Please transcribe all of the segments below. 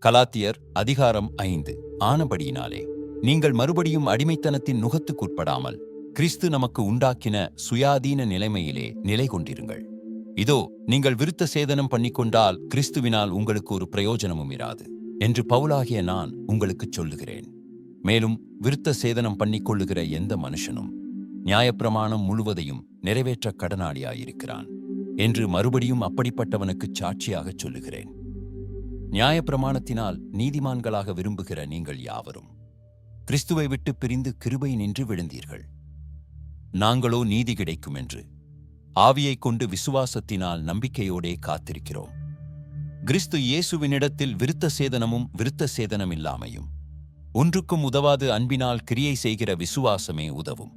கலாத்தியர் அதிகாரம் 5. ஆனபடியினாலே நீங்கள் மறுபடியும் அடிமைத்தனத்தின் நுகத்துக்குட்படாமல் கிறிஸ்து நமக்கு உண்டாக்கின சுயாதீன நிலைமையிலே நிலை கொண்டிருங்கள். இதோ நீங்கள் விருத்த சேதனம் பண்ணிக்கொண்டால் கிறிஸ்துவினால் உங்களுக்கு ஒரு பிரயோஜனமும் இராது என்று பவுலாகிய நான் உங்களுக்குச் சொல்லுகிறேன். மேலும் விருத்த சேதனம் பண்ணிக்கொள்ளுகிற எந்த மனுஷனும் நியாயப்பிரமாணம் முழுவதையும் நிறைவேற்ற கடனாளியாயிருக்கிறான் என்று மறுபடியும் அப்படிப்பட்டவனுக்குச் சாட்சியாகச் சொல்லுகிறேன். நியாயப்பிரமாணத்தினால் நீதிமான்களாக விரும்புகிற நீங்கள் யாவரும் கிறிஸ்துவை விட்டு பிரிந்து கிருபை நின்று விழுந்தீர்கள். நாங்களோ நீதி கிடைக்கும் என்று ஆவியைக் கொண்டு விசுவாசத்தினால் நம்பிக்கையோடே காத்திருக்கிறோம். கிறிஸ்து இயேசுவினிடத்தில் விருத்த சேதனமும் விருத்த சேதனமில்லாமையும் ஒன்றுக்கும் உதவாது அன்பினால் கிரியை செய்கிற விசுவாசமே உதவும்.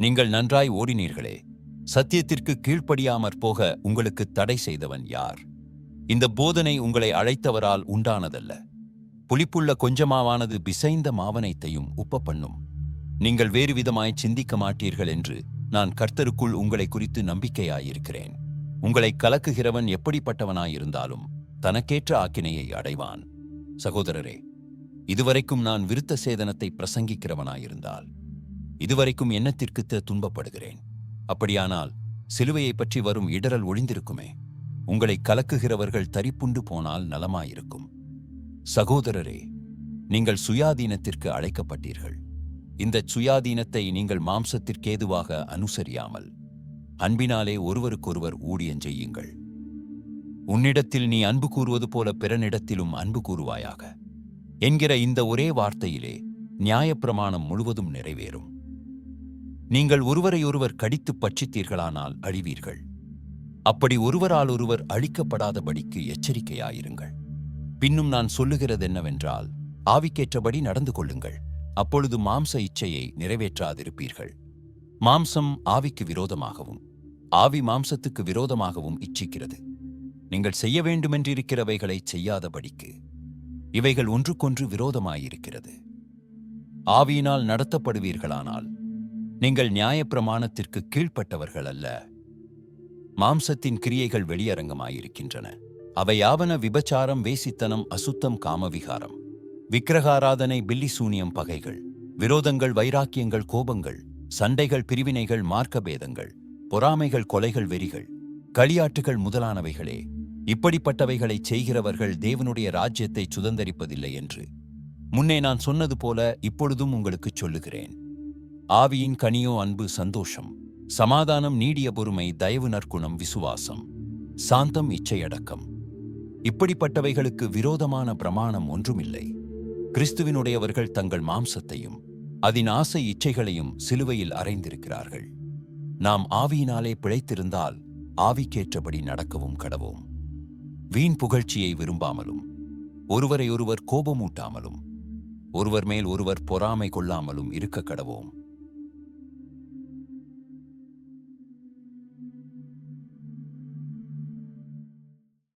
நீங்கள் நன்றாய் ஓடினீர்களே, சத்தியத்திற்கு கீழ்ப்படியாமற் போக உங்களுக்கு தடை செய்தவன் யார்? இந்த போதனை உங்களை அழைத்தவரால் உண்டானதல்ல. புளிப்புள்ள கொஞ்சமாவானது பிசைந்த மாவனைத்தையும் உப்ப பண்ணும். நீங்கள் வேறு விதமாய் சிந்திக்க மாட்டீர்கள் என்று நான் கர்த்தருக்குள் உங்களை குறித்து நம்பிக்கையாயிருக்கிறேன். உங்களை கலக்குகிறவன் எப்படிப்பட்டவனாயிருந்தாலும் தனக்கேற்ற ஆக்கினையை அடைவான். சகோதரரே, இதுவரைக்கும் நான் விருத்த சேதனத்தை பிரசங்கிக்கிறவனாயிருந்தால் இதுவரைக்கும் என்னத்திற்கு துன்பப்படுகிறேன்? அப்படியானால் சிலுவையை பற்றி வரும் இடரல் ஒழிந்திருக்குமே. உங்களை கலக்குகிறவர்கள் தரிப்புண்டு போனால் நலமாயிருக்கும். சகோதரரே, நீங்கள் சுயாதீனத்திற்கு அழைக்கப்பட்டீர்கள். இந்த சுயாதீனத்தை நீங்கள் மாம்சத்திற்கேதுவாக அனுசரியாமல் அன்பினாலே ஒருவருக்கொருவர் ஊழியஞ்செய்யுங்கள். உன்னிடத்தில் நீ அன்பு கூறுவது போல பிறனிடத்திலும் அன்பு கூறுவாயாக என்கிற இந்த ஒரே வார்த்தையிலே நியாயப்பிரமாணம் முழுவதும் நிறைவேறும். நீங்கள் ஒருவரையொருவர் கடித்து பட்சித்தீர்களானால் அழிவீர்கள். அப்படி ஒருவரால் ஒருவர் அழிக்கப்படாதபடிக்கு எச்சரிக்கையாயிருங்கள். பின்னும் நான் சொல்லுகிறது என்னவென்றால், ஆவிக்கேற்றபடி நடந்து கொள்ளுங்கள். அப்பொழுது மாம்ச இச்சையை நிறைவேற்றாதிருப்பீர்கள். மாம்சம் ஆவிக்கு விரோதமாகவும் ஆவி மாம்சத்துக்கு விரோதமாகவும் இச்சிக்கிறது. நீங்கள் செய்ய வேண்டுமென்றிருக்கிறவைகளை செய்யாதபடிக்கு இவைகள் ஒன்றுக்கொன்று விரோதமாயிருக்கிறது. ஆவியினால் நடத்தப்படுவீர்களானால் நீங்கள் நியாயப்பிரமாணத்திற்கு கீழ்ப்பட்டவர்கள் அல்ல. மாம்சத்தின் கிரியைகள் வெளியரங்கமாயிருக்கின்றன. அவையாவன விபச்சாரம், வேசித்தனம், அசுத்தம், காமவிகாரம், விக்கிரகாராதனை, பில்லிசூனியம், பகைகள், விரோதங்கள், வைராக்கியங்கள், கோபங்கள், சண்டைகள், பிரிவினைகள், மார்க்கபேதங்கள், பொறாமைகள், கொலைகள், வெறிகள், களியாட்டுகள் முதலானவைகளே. இப்படிப்பட்டவைகளைச் செய்கிறவர்கள் தேவனுடைய ராஜ்யத்தை சுதந்தரிப்பதில்லை என்று முன்னே நான் சொன்னது போல இப்பொழுதும் உங்களுக்குச் சொல்லுகிறேன். ஆவியின் கனியோ அன்பு, சந்தோஷம், சமாதானம், நீடிய பொறுமை, தயவு, நற்குணம், விசுவாசம், சாந்தம், இச்சையடக்கம். இப்படிப்பட்டவைகளுக்கு விரோதமான பிரமாணம் ஒன்றுமில்லை. கிறிஸ்துவினுடையவர்கள் தங்கள் மாம்சத்தையும் அதன் ஆசை இச்சைகளையும் சிலுவையில் அறைந்திருக்கிறார்கள். நாம் ஆவியினாலே பிழைத்திருந்தால் ஆவிக்கேற்றபடி நடக்கவும் கடவோம். வீண் புகழ்ச்சியை விரும்பாமலும் ஒருவரையொருவர் கோபமூட்டாமலும் ஒருவர் மேல் ஒருவர் பொறாமை கொள்ளாமலும் இருக்க கடவோம்.